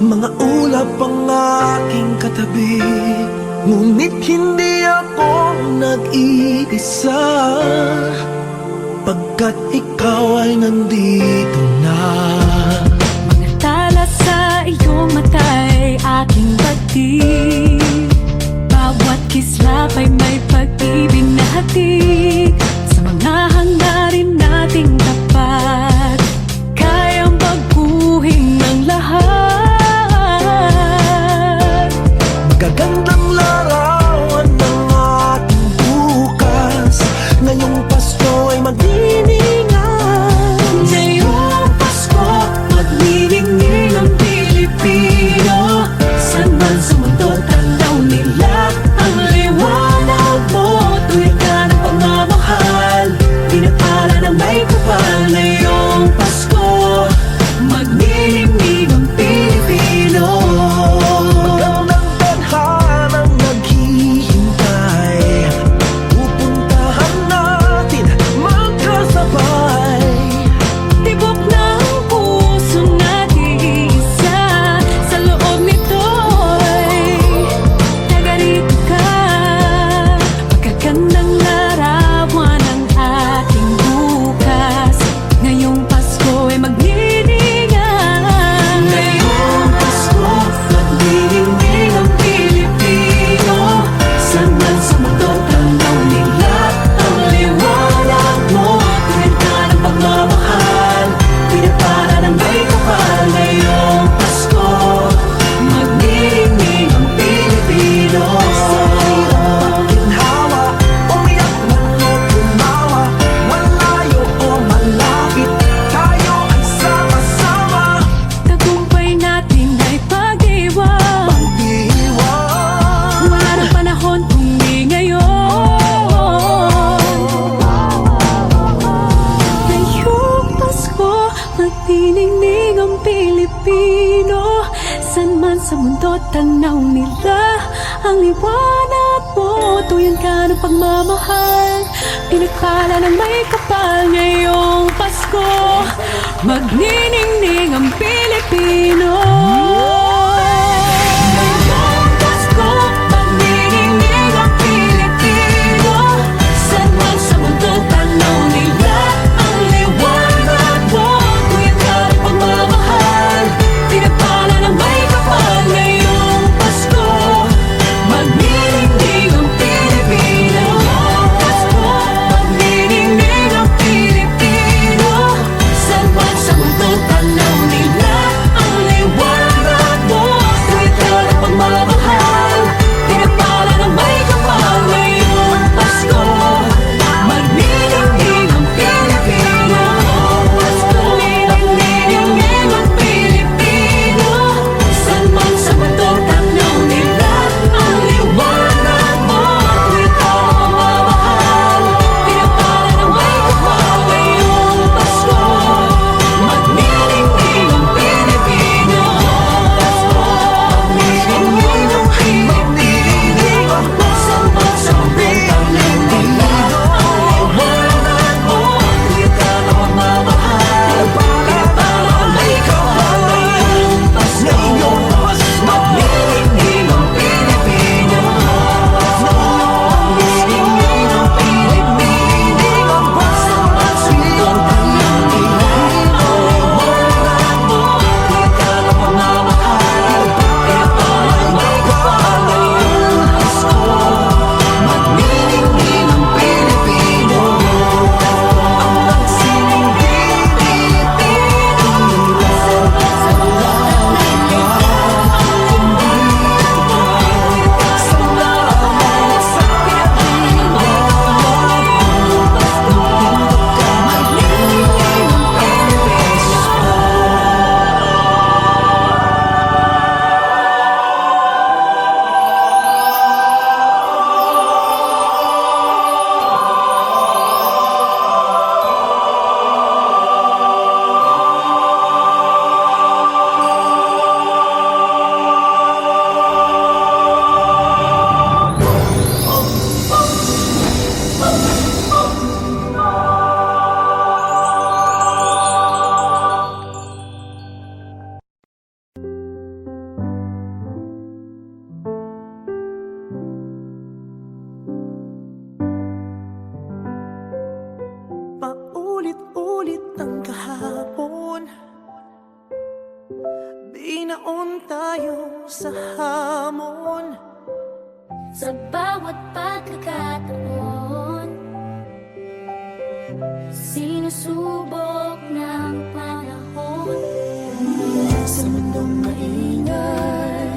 Mga ulap ang aking katabi, ngunit hindi ako nag-iisa, pagkat ikaw ay nandito na. Mga tala sa iyong mata'y aking batid, bawat kislap ay may pag-ibig na hatid. Sa mga hangarin nating tapat, kayang baguhin ng lahat. Magagandang larawan ng ating bukas, ngayong Pasko ay magdiningan. Ngayong Pasko, magniningning ang Pilipino. Saan man sa mundo, tanaw nila ang liwanag mo. Tuwid ka ng pagmamahal, pinapala ng may kapal. Ngayong Pasko, magniningning ang Pilipino. Magandang tadhanang naghihintay, pupuntahan natin magkasabay. Tibok ng puso natin isa, sa loob nito'y taga-rito ka. Magagandang larawan ang ating bukas, ngayong Pasko ay magniningan. Ngayong Pasko, magniningning ang Pilipino. Saan man sa mundo, tanaw nila ang liwanag mo. Tuwid ka ng pagmamahal, pinapala ng may kapal. Ngayong Pasko, magniningning ang Pilipino. Ginhawa, umiyak man o tumawa, malayo o malapit, tayo ay sama-sama. Tagumpay natin ay pag-iwan, Pag-iwan, wala ng panahon kung di ngayon. Ngayong Pasko, magniningning ang Pilipino. Saan man sa mundo, tanaw nila ang liwanag mo. Tuyan ka ng pagmamahal, pinagpala ng may kapal. Ngayong Pasko, magniningning ang Pilipino. Ngayong Pasko, magniningning ang Pilipino. Saan man sa mundo, tanaw nila ang liwanag mo. Tuyan ka ng pagmamahal, pinagpala ng may kapal. Ngayong Pasko, magniningning ang Pilipino. Pasko, magniningning ang Pilipino. Saan man sa mundo, tanaw nila ang liwanag tayo sa hamon. Sa bawat pagkakataon, sinusubok ng panahon. Sa mundong maingay,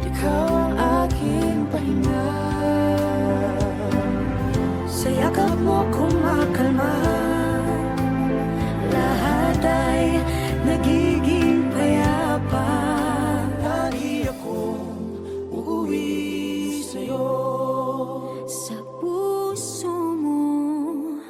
ikaw ang aking pahinga. Sa yakap mo kumakalma, lahat ay nagiging payapa. Lagi akong uuwi sa'yo. Sa puso mo,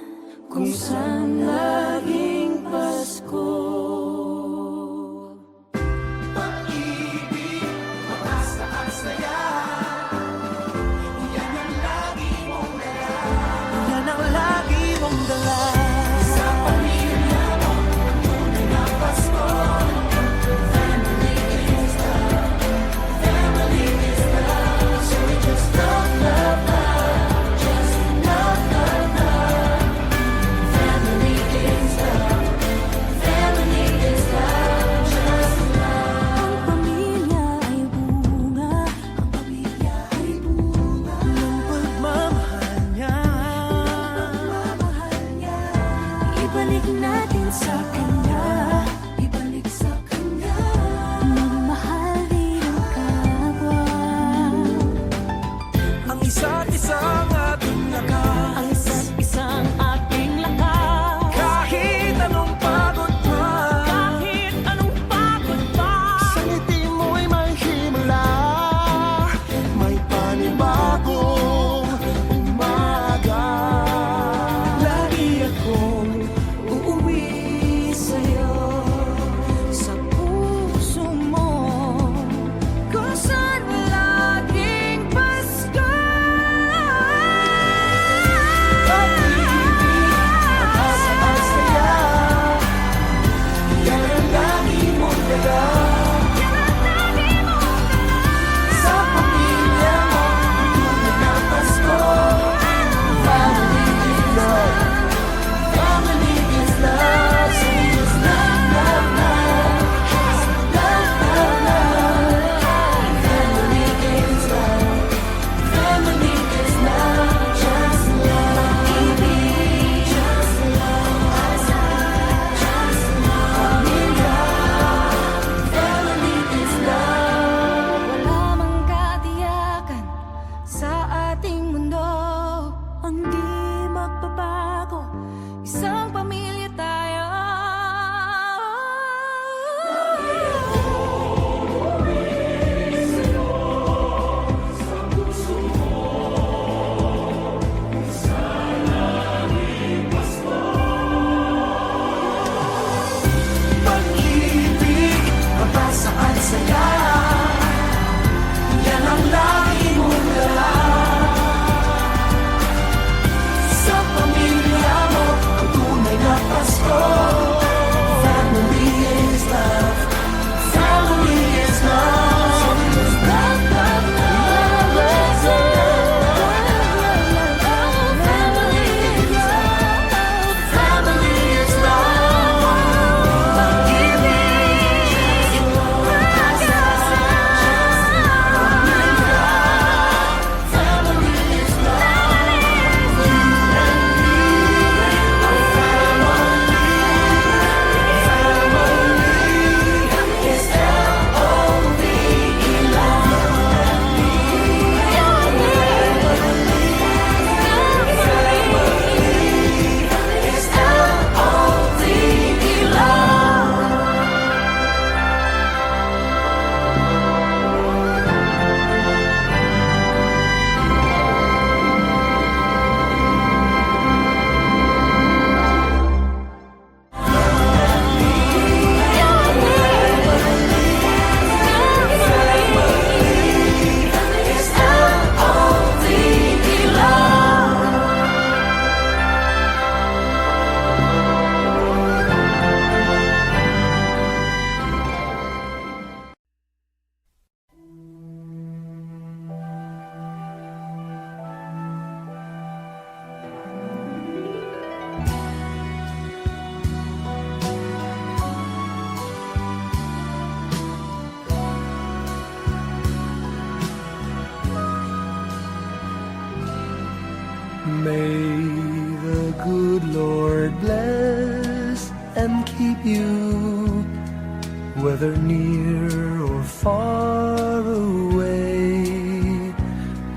whether near or far away.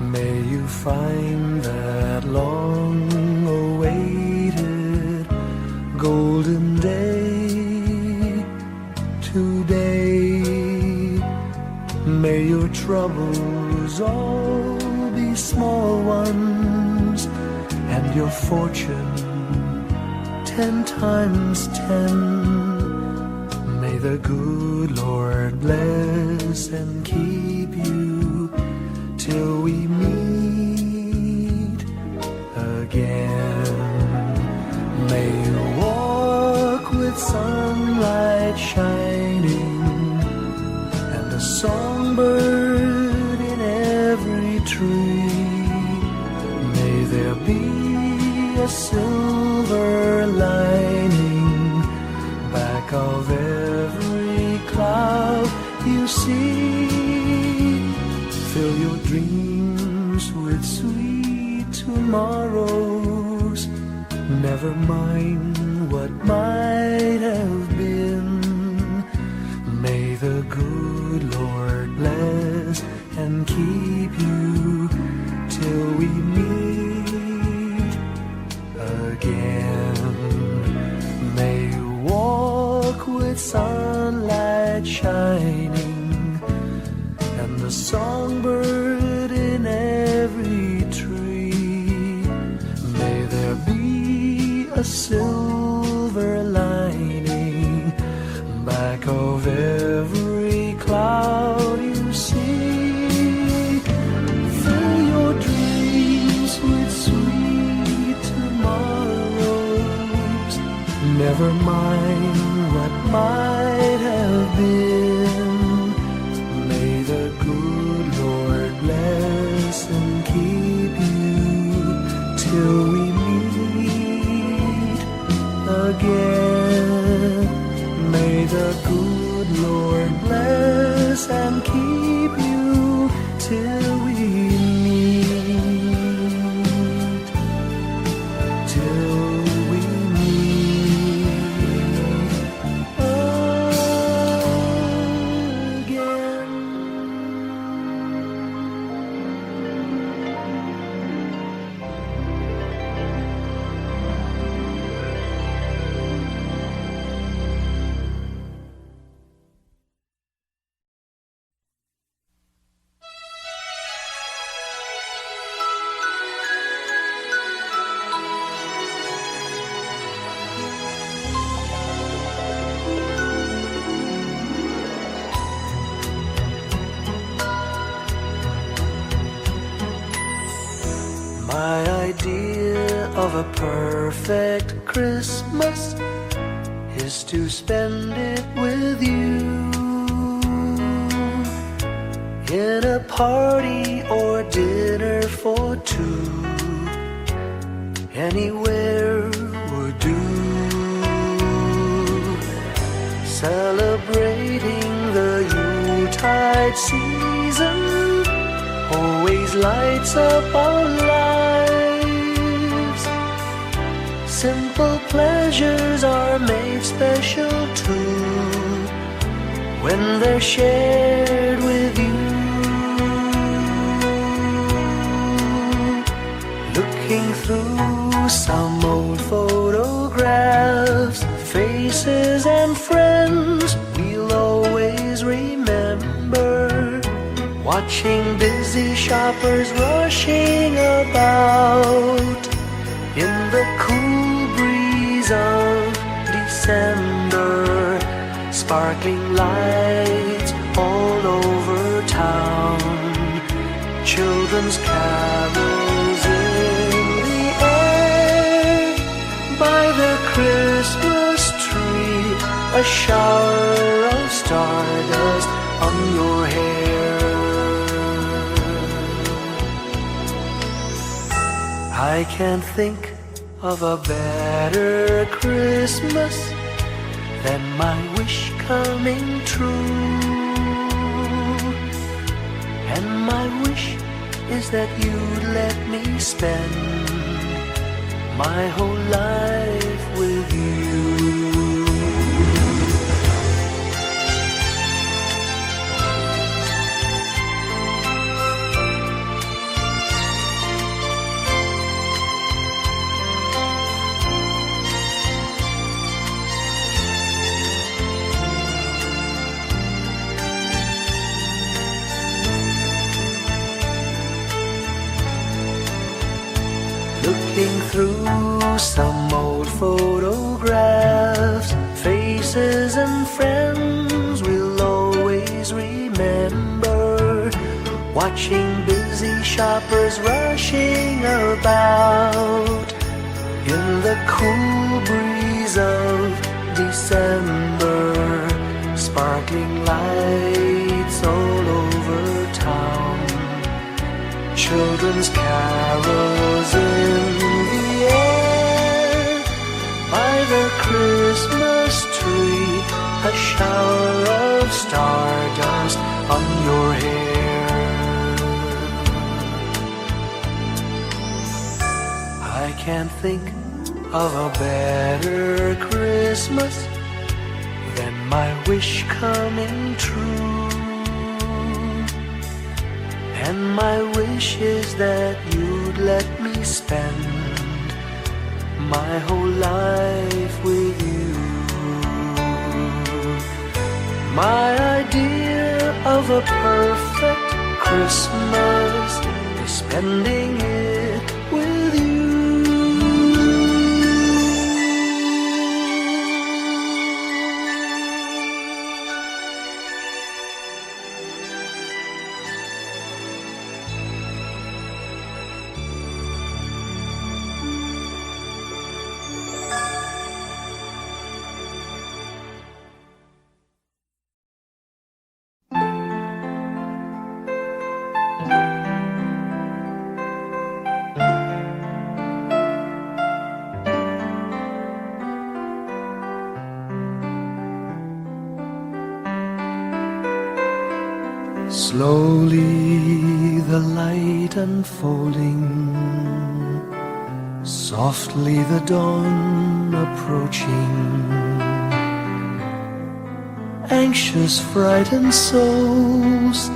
May you find that long-awaited golden day today. May your troubles all be small ones, and your fortune 10 times 10. May the good Lord bless and keep you till we meet again. May you walk with sunlight shining and a songbird in every tree. May there be a silver lining back of every cloud you see. Fill your dreams with sweet tomorrows. Never mind what might have been. May the good Lord bless and keep you till we meet again. May you walk with sunlight shining and the songbird in every tree. May there be a silver lining back of every cloud you see. Fill your dreams with sweet tomorrows. Never mind what might have been. May the good Lord bless and keep you till we meet again. May the good Lord bless and keep you till we meet, till we meet again. My idea of a perfect Christmas is to spend it with you, in a party or dinner for two. Anywhere would do. Celebrating the Yuletide season always lights up our lives. Simple pleasures are made special too when they're shared with you. Looking through some old photographs, faces and friends we'll always remember. Watching busy shoppers rushing about in the cool breeze of December. Sparkling lights all over town, children's carols in the air. By the Christmas tree, a shower of stardust on your hair. I can't think of a better Christmas than my wish coming true. And my wish is that you'd let me spend my whole life with you. photographs, faces and friends we'll always remember. Watching busy shoppers rushing about in the cool breeze of December. Sparkling lights all over town, children's carols in the air. By the Christmas tree, a shower of stardust on your hair. I can't think of a better Christmas than my wish coming true. And my wish is that you'd let me spend my whole life with you. My idea of a perfect Christmas is spending it with you. Slowly the light unfolding, softly the dawn approaching. Anxious, frightened souls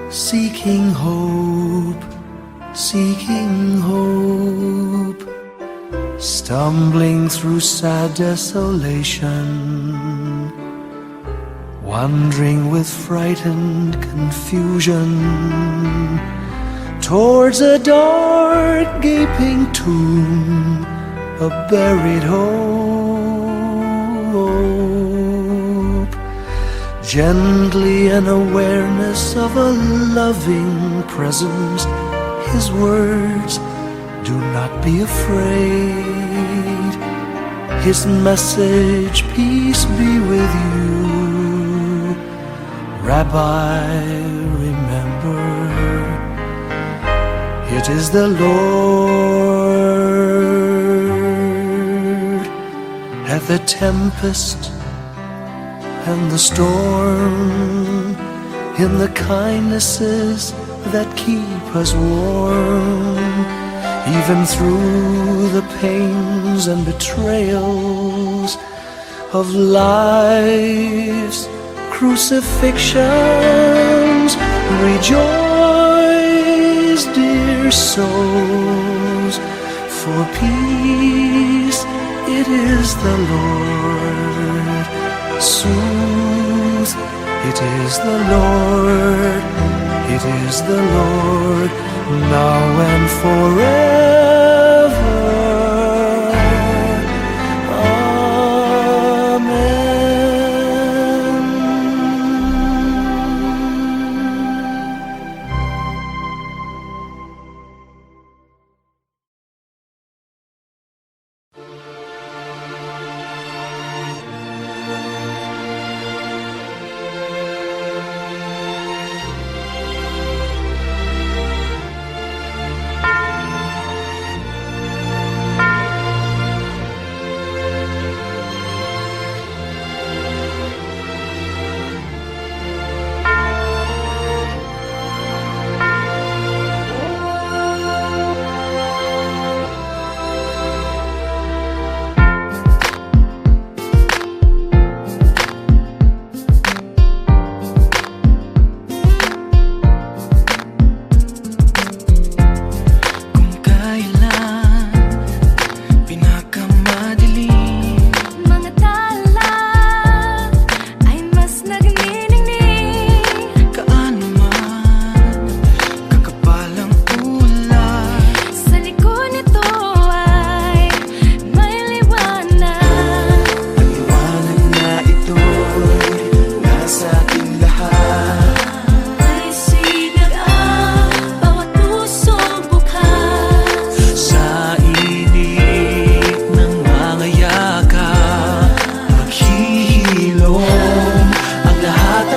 seeking hope, seeking hope. Stumbling through sad desolation, wandering with frightened confusion towards a dark gaping tomb, a buried hope. Gently an awareness of a loving presence, his words, do not be afraid. His message, peace be with you. Rabbi, remember, it is the Lord. At the tempest and the storm, in the kindnesses that keep us warm, even through the pains and betrayals of life's crucifixions. Rejoice, dear souls, for peace it is the Lord. Soothe, it is the Lord, it is the Lord, now and forever.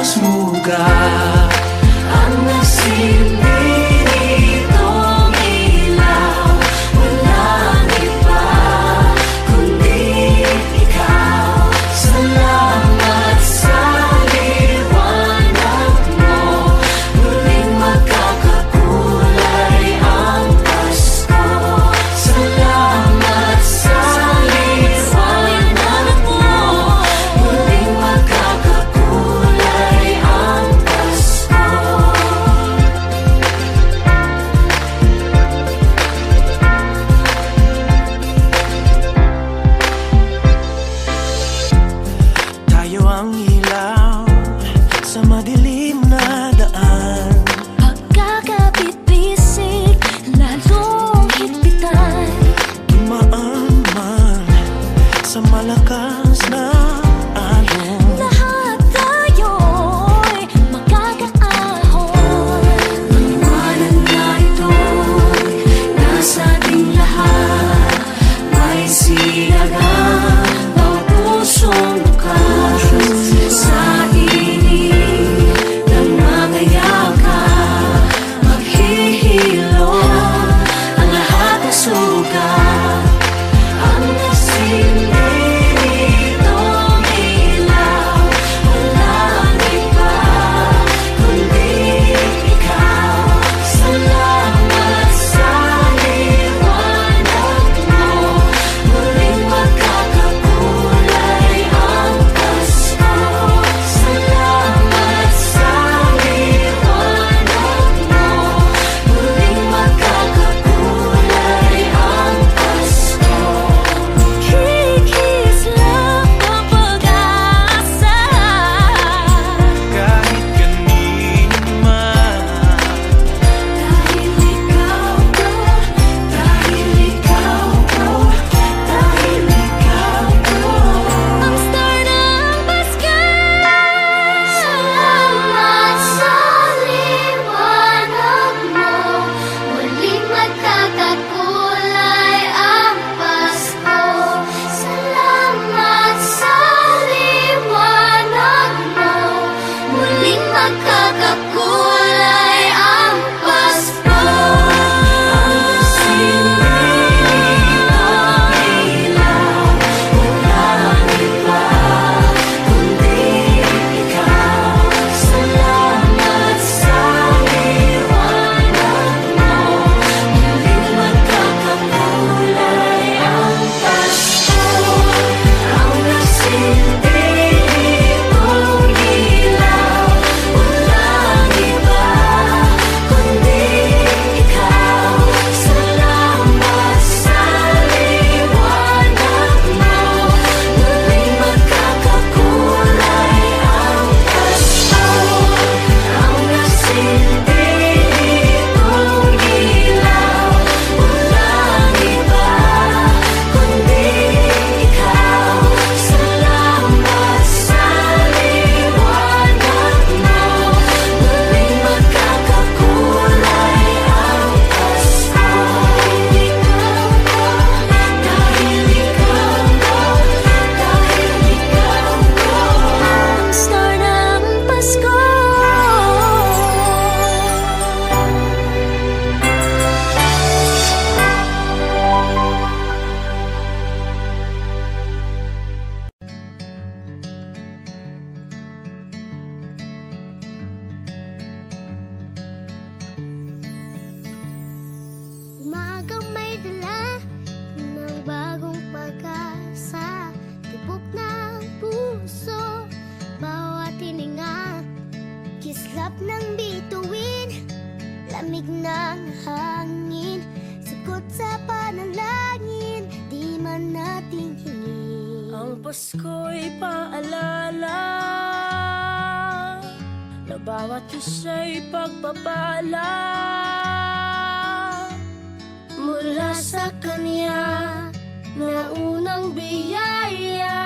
sugat. Ang nasilbi nitong ilaw, walang iba kundi ikaw. Salamat sa liwanag mo, muling magkakakulay ang Pasko. Salamat sa liwanag mo, muling magkakakulay ang Pasko. Tayo ang ilaw sa madilim na daan. Pagkakabit-bisig, lalong higpitan. Dumaan man sa malakas na alon. Lahat tayo'y magkakaahon. Liwanag na ito'y nasa ating lahat. May sinagang bawat pusong bukas. Sa init ng mga yakap, maghihilom ang lahat ng sugat. Ang nasilbi nitong ilaw, walang iba kundi ikaw. Salamat sa liwanag mo, muling magkakakulay ang Pasko. Salamat sa liwanag mo, muling magkakakulay ang Pasko. Kikislap ang pag-asa. Kahit kanino man, Dahil ikaw ko, dahil ikaw ko, dahil ikaw ko. Ang star ng Pasko. Salamat sa liwanag mo, muling magkakakulay ang Pasko. Salamat sa liwanag mo, muling magkakakulay ang Pasko. Salamat sa liwanag mo, muling magkakakulay ang Pasko. Ang nasilbi nitong ilaw, walang iba kundi ikaw. Salamat sa liwanag mo, muling magkakakulay ang Pasko. Ang nasilbi nitong ilaw, walang iba kundi ikaw. Salamat sa liwanag mo, muling magkakakulay ang Pasko. Dahil ikaw ko, dahil ikaw ko. Ang star ng Pasko. Umagang may dala ng bagong pag-asa, tibok ng puso, bawat hininga, kislap ng bituin, lamig ng hangin, sagot sa panalangin, di man natin hingin. Ang Pasko'y paalala na bawat isa'y pagpapala mula sa Kanya na unang biyaya.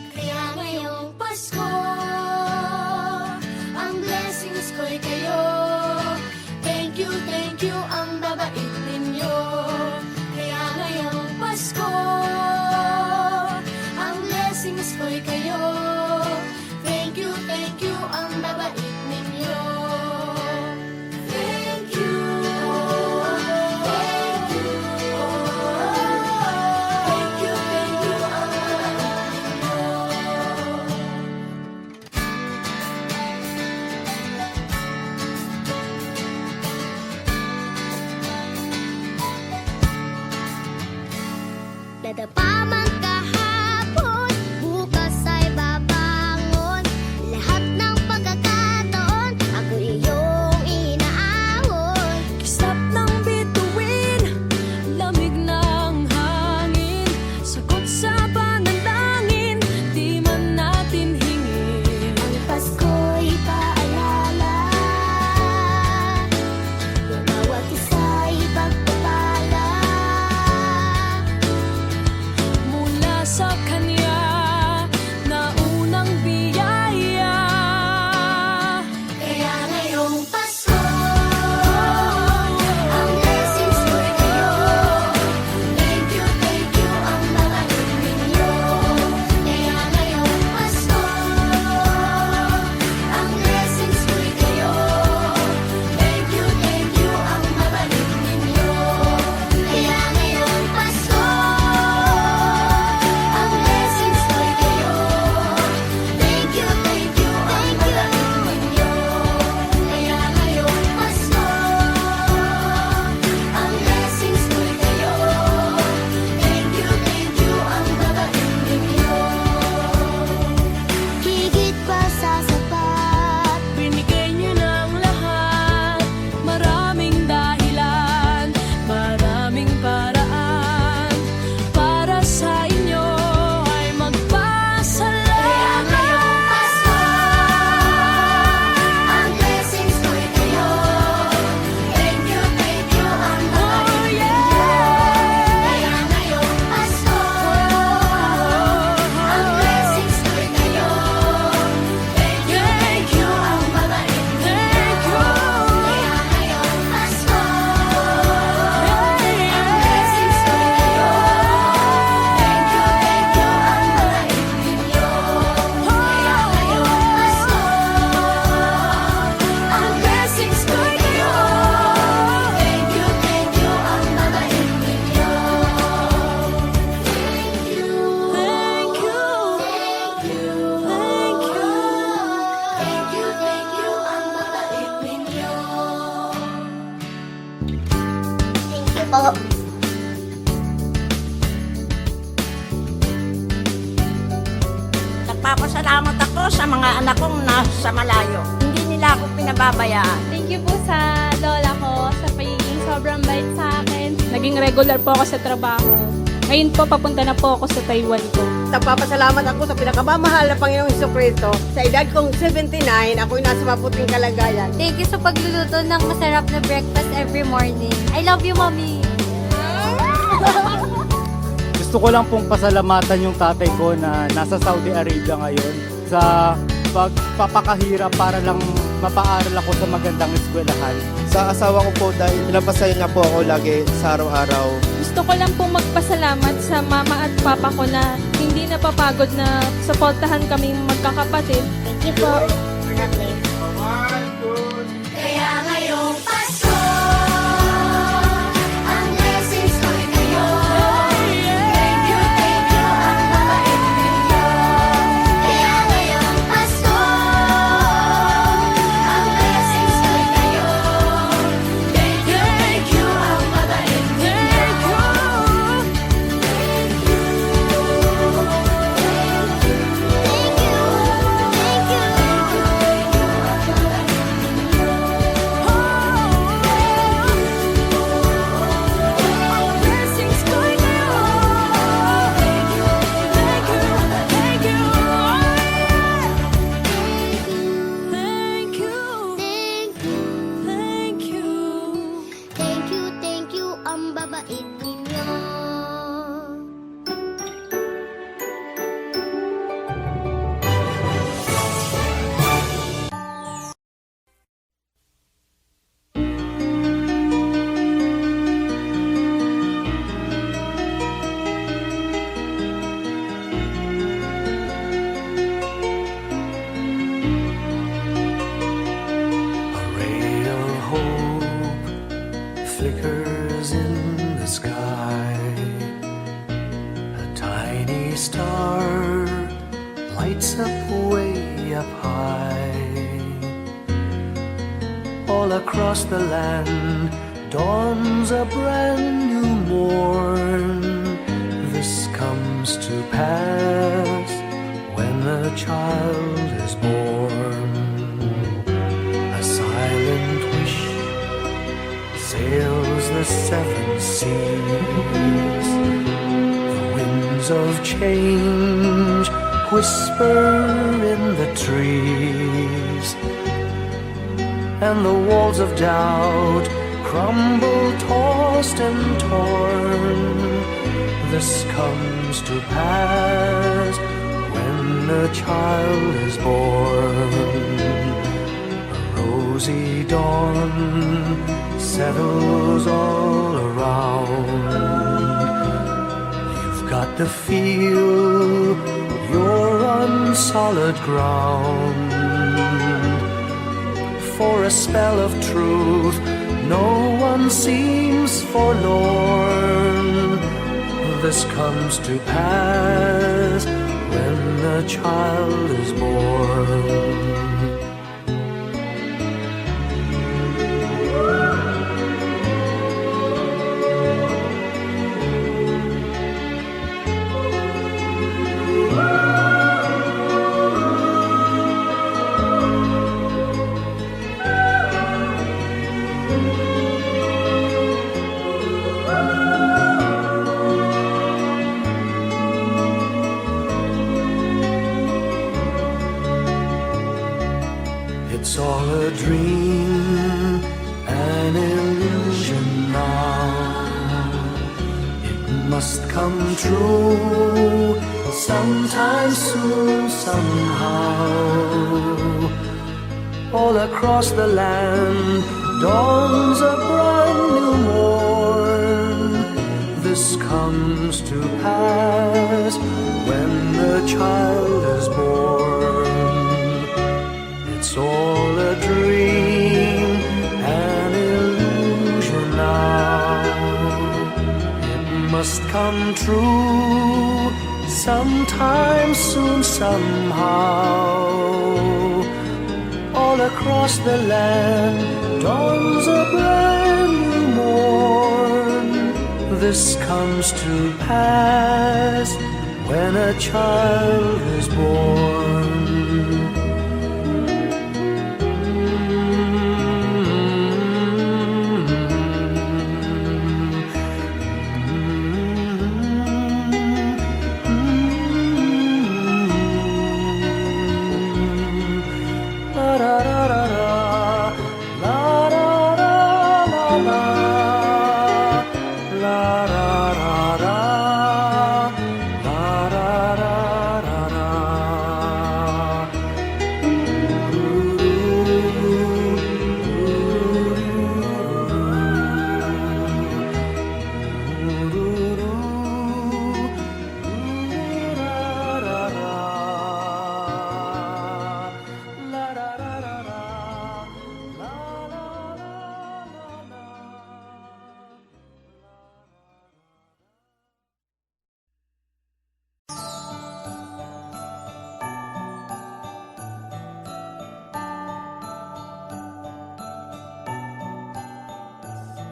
Kaya ngayong Pasko, ang blessings ko'y kayo. Thank you ang babait ninyo. Kaya ngayong Pasko, ang blessings ko'y kayo. Thank you po. Nagpapasalamat ako sa mga anak kong nasa malayo. Hindi nila ako pinababayaan. Thank you po sa lola ko sa pagiging sobrang bait sa akin. Naging regular po ako sa trabaho. Ngayon po, papunta na po ako sa Taiwan ko. Nagpapasalamat ako sa pinakamamahal na Panginoong Hesukristo. Sa edad kong 79, ako'y nasa maputing kalagayan. Thank you sa pagluluto ng masarap na breakfast every morning. I love you, Mommy. Gusto ko lang pong pasalamatan yung tatay ko na nasa Saudi Arabia ngayon sa pagpapakahirap para lang mapaaral ako sa magandang eskwelahan. Sa asawa ko po dahil pinapasaya niya po ako lagi sa araw-araw. Gusto ko lang pong magpasalamat sa mama at papa ko na hindi napapagod na suportahan kaming magkakapatid. Thank you po. Kaya ngayong Pasko, ang blessings ko'y kayo. Thank you, ang mabait ninyo. Kaya ngayong Pasko, ang blessings ko'y kayo. Thank you, ang mabait ninyo. Thank you, ang babait ninyo. A ray of hope flickers in the sky. A tiny star lights up way up high. All across the land dawns a brand new morn. This comes to pass when a child is born. A silent wish sails the seven seas. The winds of change whisper in the trees, and the walls of doubt crumble, tossed and torn. This comes to pass when a child is born. A rosy dawn settles all around. You've got to feel you're on solid ground. For a spell of truth, no one seems forlorn. This comes to pass when a child is born. It's all a dream, an illusion now. It must come true sometime soon, somehow. All across the land dawns a brand new morn. This comes to pass when the child is born. It's all a dream, an illusion now. It must come true sometime soon, somehow. All across the land dawns a brand new morn. this comes to pass when a child is born.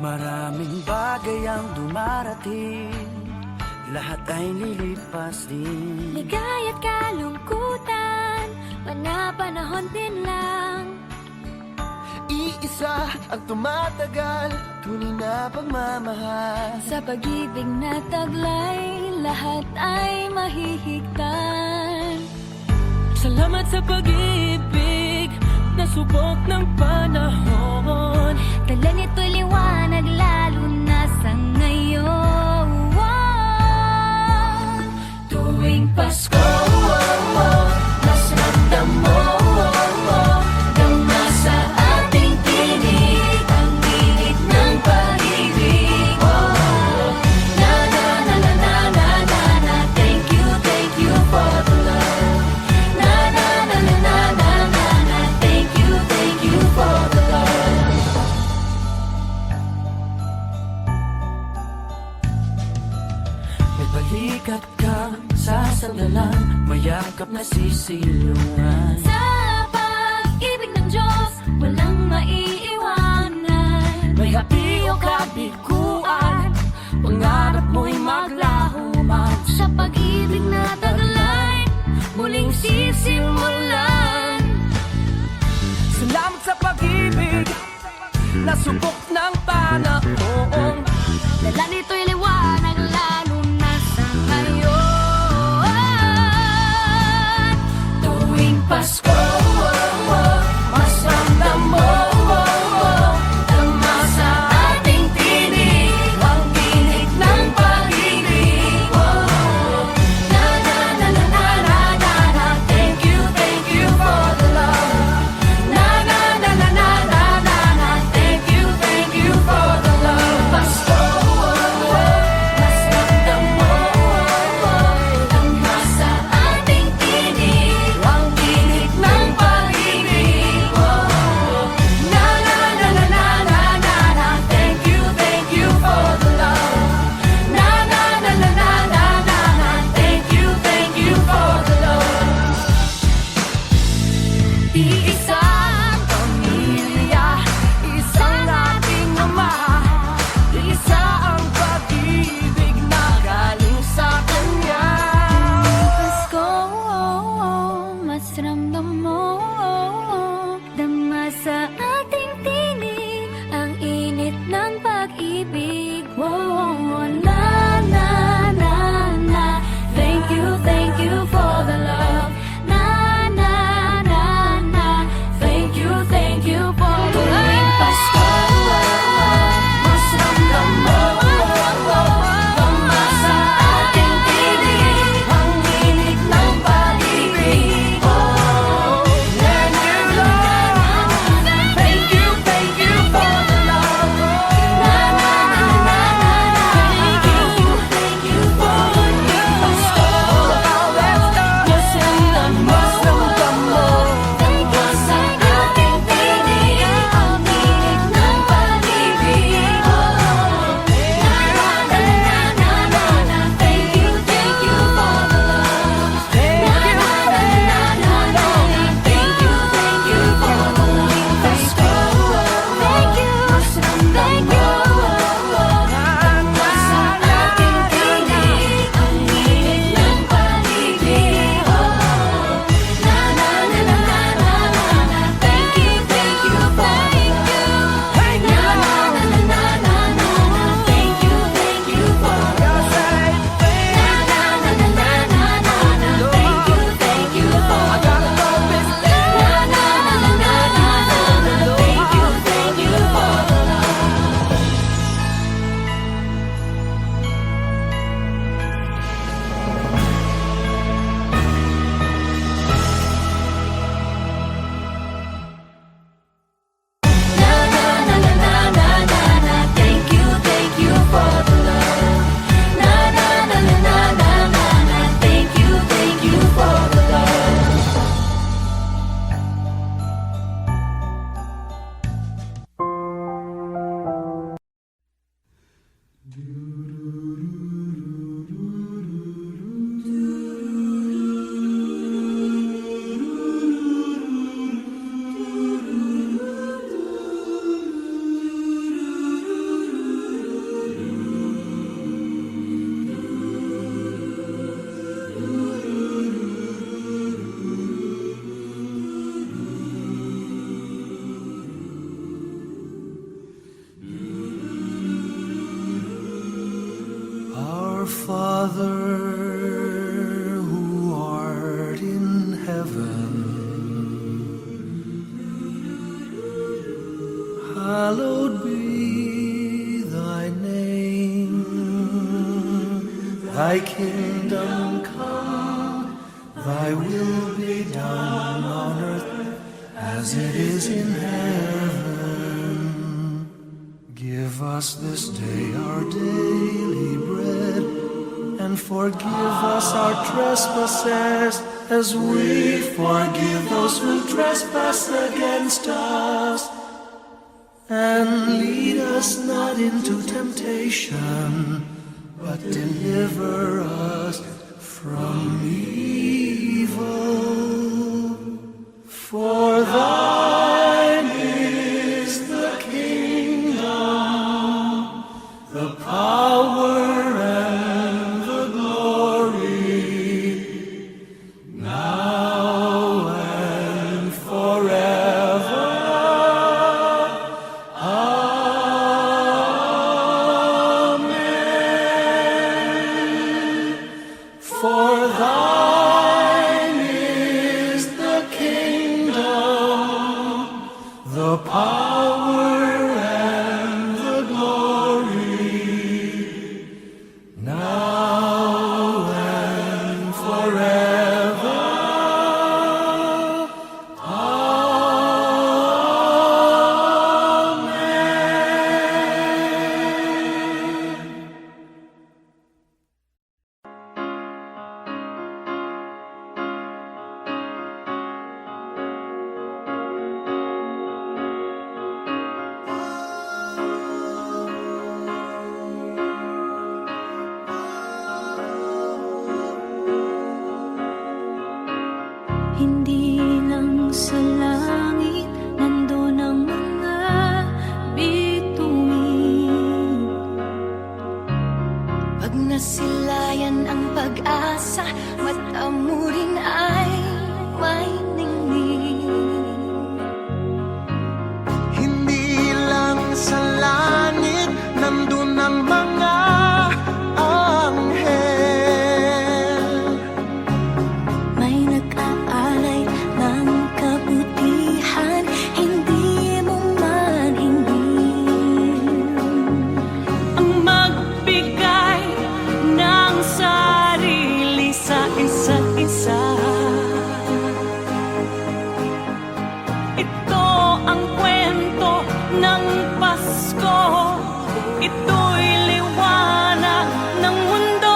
Maraming bagay ang dumarating, lahat ay lilipas din. Ligay at kalungkutan, panapanahon din lang. Iisa ang tumatagal, tunay na pagmamahal. Sa pag-ibig na taglay, lahat ay mahihigtan. Salamat sa pag-ibig na subok ng panahon. Dala nito'y liwanag lalo na sa ngayon. Tuwing Pasko, mas ramdam mo, dama sa ating tinig ang init ng pag-ibig. Na na na na na na na na, thank you for the love. Na na na na na na na na, thank you for the love. May balikat kang sasandalan, mayakap na sisilungan. Sa pag-ibig ng Diyos, walang maiiwanan. May hapi o kabiguan, pangarap mo'y maglaho man. Sa pag-ibig na taglay, muling sisimulan. Salamat sa pag-ibig na subok ng panahon. Dala nito'y liwanag lalo na sa ngayon. Tuwing Pasko, mas ramdam mo, dama sa ating tinig ang init ng pag-ibig. Na na na na na na na na, thank you for the love. Na na na na na na na na, thank you for the love. Pasko, mas ramdam mo, dama sa ating tinig ang init ng pag-ibig. Na na na na na na na na, thank you for the love. Na na na na na na na na, thank you for the love. Iisang pamilya, isang ating ama, isa ang pag-ibig na galing sa Kanya. Pasko, mas ramdam mo, dama sa ating tinig ang init ng pag-ibig. Na na na na, thank you for the love. Na na na na, thank hallowed be thy name. Thy kingdom come, thy will be done on earth as it is in heaven. Give us this day our daily bread, and forgive us our trespasses as we forgive those who trespass against us. And lead us not into temptation, but deliver us from evil. For thine is the kingdom, the power, and the glory, now and forever. Amen. For thine is the kingdom, the power, and the glory, now and forever. Amen. Hindi lang sa langit nandun ang mga bituin. Pag nasilayan ang pag-asa, mata mo rin ay may ningning. Hindi lang sa langit nandun ang mga anghel. May nag-aalay ng kabutihan, hindi mo man hingin. Ang magbigay ng sarili sa isa't isa. Ito ang kwento ng Pasko, ito'y liwanag ng mundo.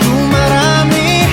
Dumarami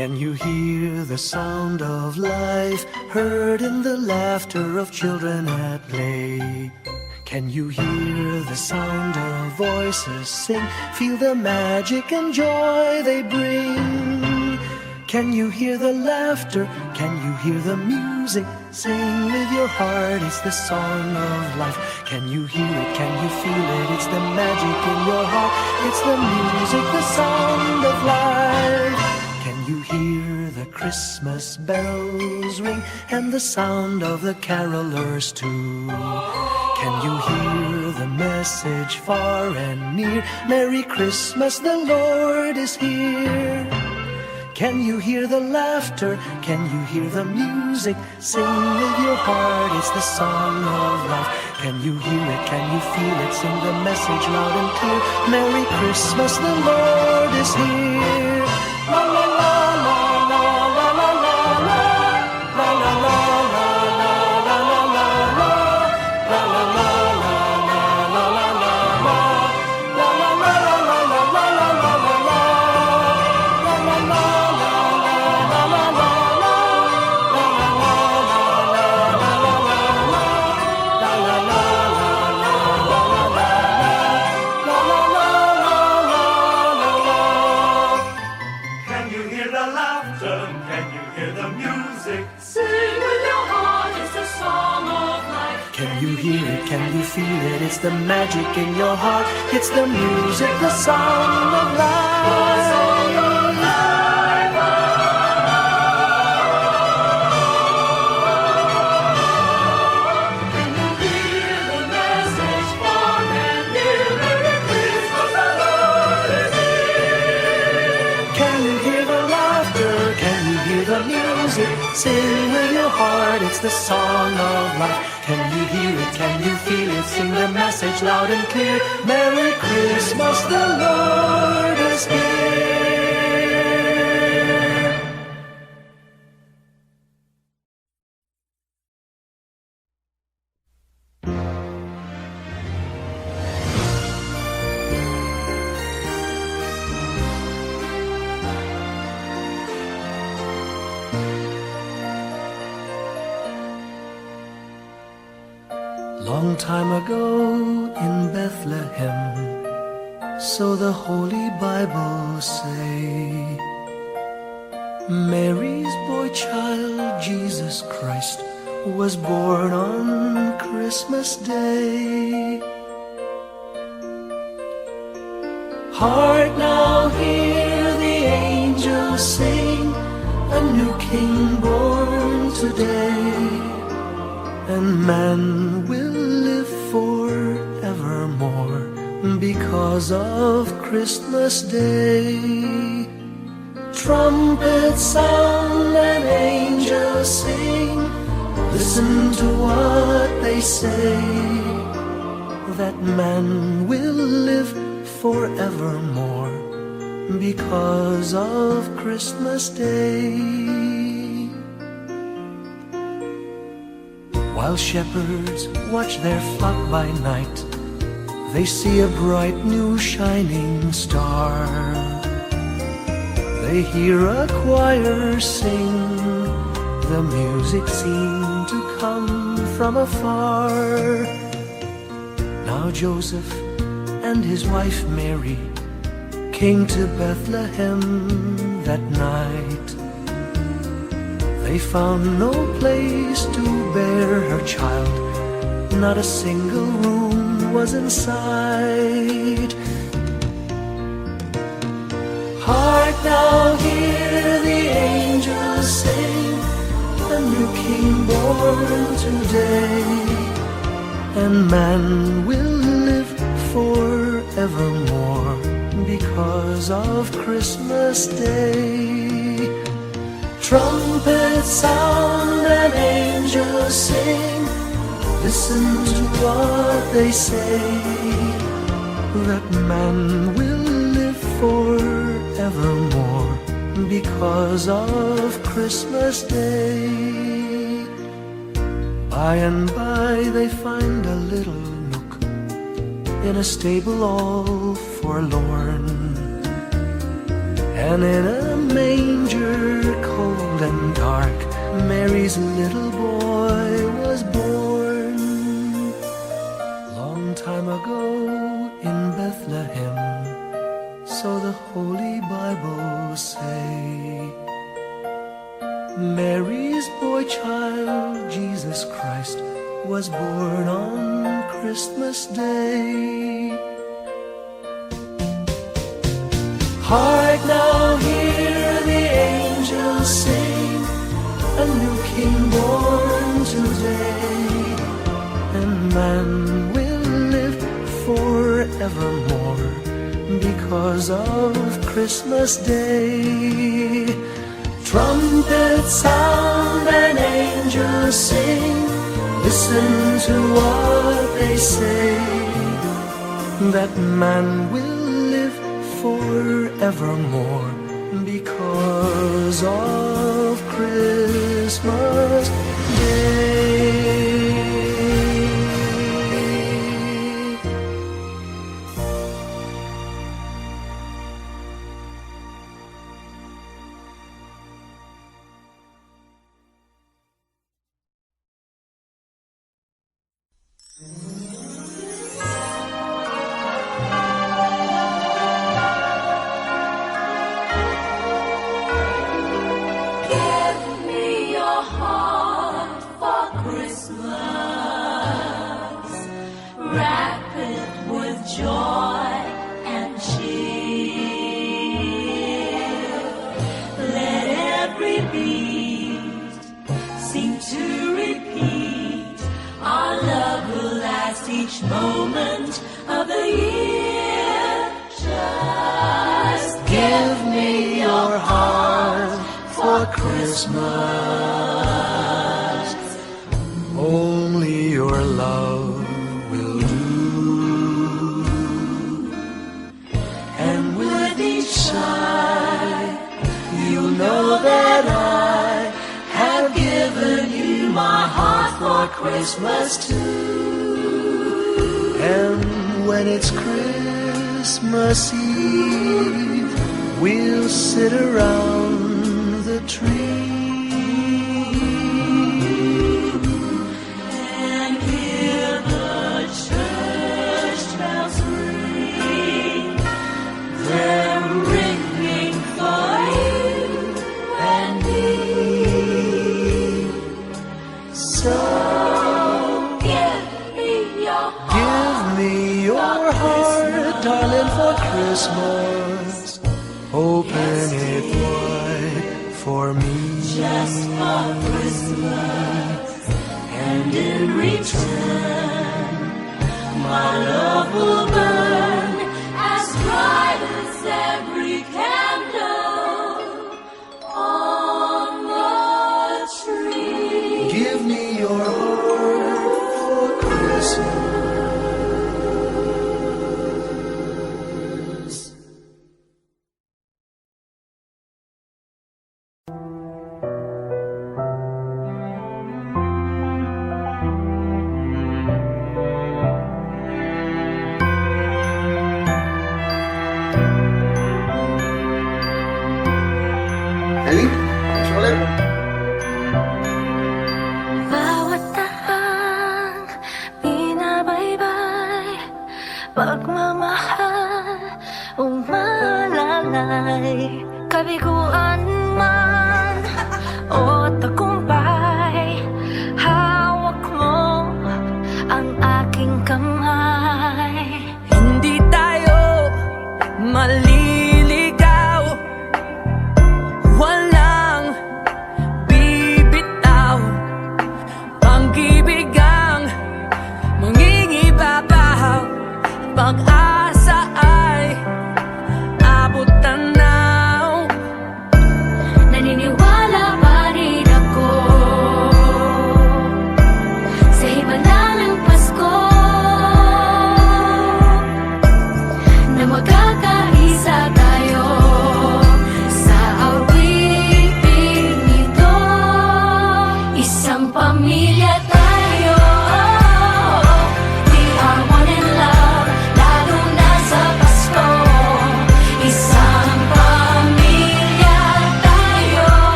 Can you hear the sound of life heard in the laughter of children at play? Can you hear the sound of voices sing? Feel the magic and joy they bring. Can you hear the laughter? Can you hear the music? Sing with your heart, it's the song of life. Can you hear it? Can you feel it? It's the magic in your heart. It's the music, the sound of life. Can you hear the Christmas bells ring and the sound of the carolers too? Can you hear the message far and near? Merry Christmas, the Lord is here. Can you hear the laughter? Can you hear the music? Sing with your heart, it's the song of life. Can you hear it? Can you feel it? Sing the message loud and clear. Merry Christmas, the Lord is here. La la la la la la la la la la la la la la la la. Can you feel it? It's the magic in your heart. It's the music, the song of life. Can you hear the message far and near? Merry Christmas, the Lord is here. Can you hear the laughter? Can you hear the music? Sing with your heart, it's the song of life. Can you hear it? Can you feel it? Sing the message loud and clear. Merry Christmas, the Lord is here. Long time ago in Bethlehem, so the Holy Bible say, Mary's boy child, Jesus Christ, was born on Christmas Day. Hark now, hear the angels sing, a new King born today. And man will live forevermore because of Christmas Day. Trumpets sound and angels sing, listen to what they say, that man will live forevermore because of Christmas Day. While shepherds watch their flock by night, they see a bright new shining star. They hear a choir sing, the music seemed to come from afar. Now Joseph and his wife Mary came to Bethlehem that night. They found no place to bear her child, not a single room was in sight. Hark now, hear the angels sing, a new King born today, and man will live forevermore because of Christmas Day. Trumpets sound and angels sing, listen to what they say, that man will live forevermore because of Christmas Day. By and by they find a little nook in a stable all forlorn, and in a manger cold and dark, Mary's little boy was born. Long time ago in Bethlehem, so the Holy Bible say. Mary's boy child, Jesus Christ, was born on Christmas Day. Hark now, hear the angels sing, a new King born today, and man will live forevermore because of Christmas Day. Trumpets sound and angels sing, listen to what they say, that man will live forevermore because of Christmas Day. Give me your heart for Christmas. Wrap it with joy and cheer. Let every beat seem to repeat. Our love will last each moment of the year. Just give me your heart for Christmas. Only your love will do. And with each sigh, you'll know that I have given you my heart for Christmas too. And when it's Christmas Eve, we'll sit around the tree and hear the church bells ring. They're ringing for you and me. So give me your heart. Give me your heart, darling, for Christmas. Open it wide for me. Just for Christmas. And in return, my love will burn as bright as every candle on the tree. Give me your heart for Christmas. Bawat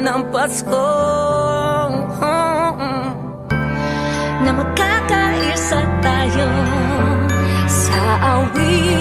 ng Pasko. Na magkakaisa tayo sa awit